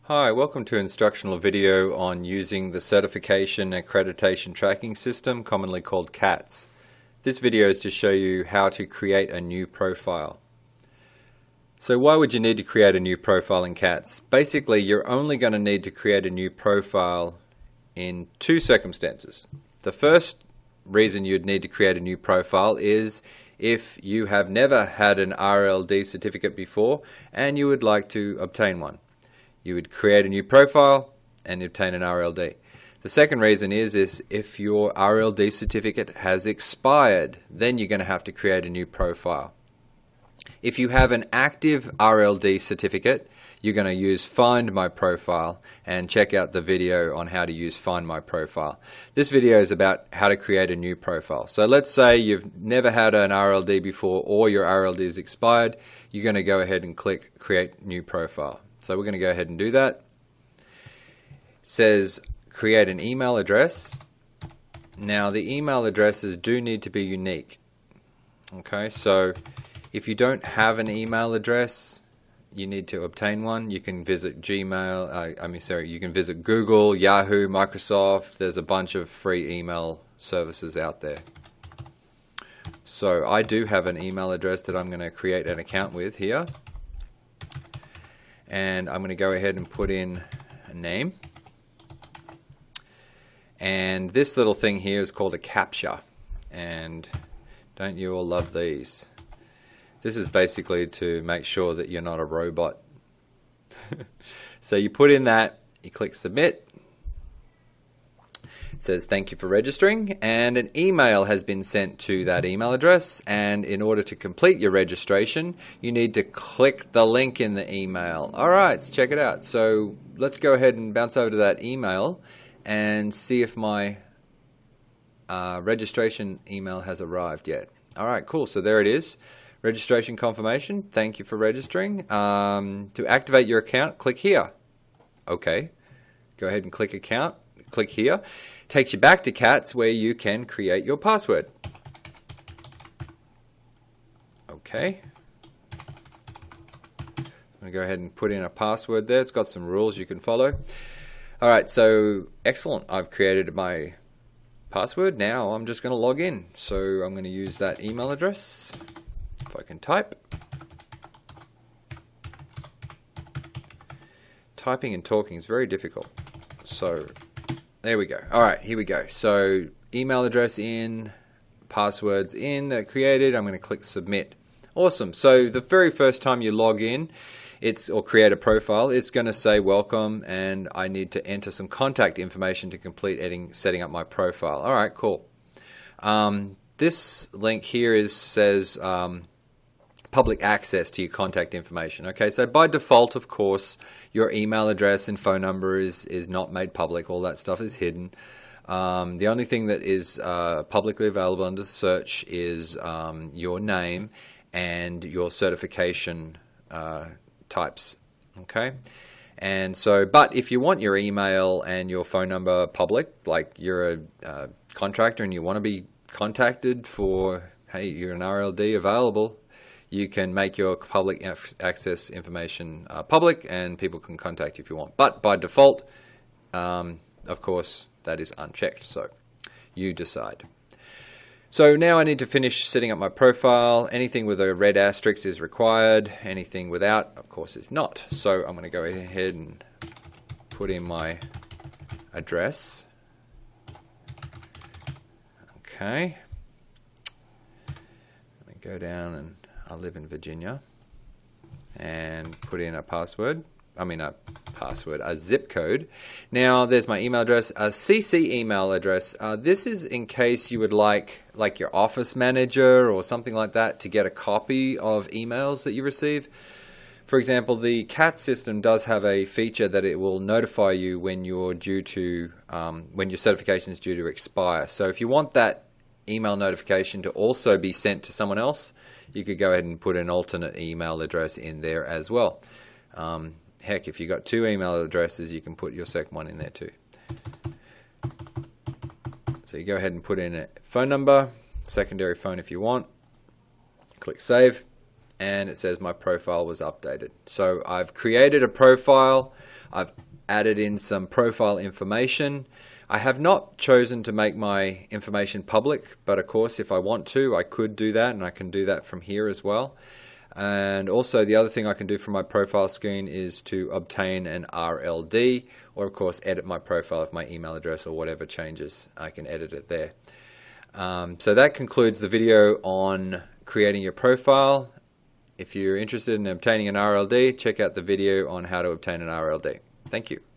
Hi, welcome to an instructional video on using the Certification Accreditation Tracking System, commonly called CATS. This video is to show you how to create a new profile. So why would you need to create a new profile in CATS? Basically, you're only going to need to create a new profile in two circumstances. The first reason you'd need to create a new profile is if you have never had an RLD certificate before and you would like to obtain one. You would create a new profile and obtain an RLD. The second reason is if your RLD certificate has expired, then you're going to have to create a new profile. If you have an active RLD certificate, you're going to use Find My Profile and check out the video on how to use Find My Profile. This video is about how to create a new profile. So let's say you've never had an RLD before or your RLD is expired. You're going to go ahead and click Create New Profile. So we're going to go ahead and do that. It says create an email address. Now the email addresses do need to be unique. Okay, so if you don't have an email address, you need to obtain one. You can visit Gmail, you can visit Google, Yahoo, Microsoft. There's a bunch of free email services out there. So I do have an email address that I'm going to create an account with here. And I'm going to go ahead and put in a name. And this little thing here is called a CAPTCHA. And don't you all love these? This is basically to make sure that you're not a robot. So you put in that, you click submit. It says thank you for registering, and an email has been sent to that email address, and in order to complete your registration you need to click the link in the email. Alright, let's check it out. So let's go ahead and bounce over to that email and see if my registration email has arrived yet. Alright, cool, so there it is. Registration confirmation, thank you for registering. To activate your account, click here. Okay, go ahead and click account, click here. Takes you back to CATS where you can create your password. Okay. I'm going to go ahead and put in a password there. It's got some rules you can follow. Alright, so excellent. I've created my password. Now I'm just going to log in. So I'm going to use that email address. If I can type. Typing and talking is very difficult. So there we go. Alright, here we go. So email address in, passwords in, created. I'm going to click submit. Awesome. So the very first time you log in, or create a profile, it's going to say welcome, and I need to enter some contact information to complete setting up my profile. Alright, cool. This link here says public access to your contact information. Okay, so by default, of course, your email address and phone number is not made public. All that stuff is hidden. The only thing that is publicly available under search is your name and your certification types. Okay, and so, but if you want your email and your phone number public, like you're a contractor and you want to be contacted for, hey, you're an RLD available, you can make your public access information public and people can contact you if you want. But by default, of course, that is unchecked, so you decide. So now I need to finish setting up my profile. Anything with a red asterisk is required. Anything without, of course, is not. So I'm going to go ahead and put in my address. Okay. Let me go down, and I live in Virginia, and put in a password. A zip code. Now there's my email address, a CC email address. This is in case you would like your office manager or something like that to get a copy of emails that you receive. For example, the CAT system does have a feature that it will notify you when you're due to, when your certification is due to expire. So if you want that email notification to also be sent to someone else, you could go ahead and put an alternate email address in there as well. Heck, if you've got two email addresses, you can put your second one in there too. So you go ahead and put in a phone number, secondary phone if you want. Click save. and it says my profile was updated. So I've created a profile. I've added in some profile information. I have not chosen to make my information public, but of course if I want to, I could do that, and I can do that from here as well. And also the other thing I can do from my profile screen is to obtain an RLD, or of course edit my profile if my email address or whatever changes. I can edit it there. So that concludes the video on creating your profile. If you're interested in obtaining an RLD, check out the video on how to obtain an RLD. Thank you.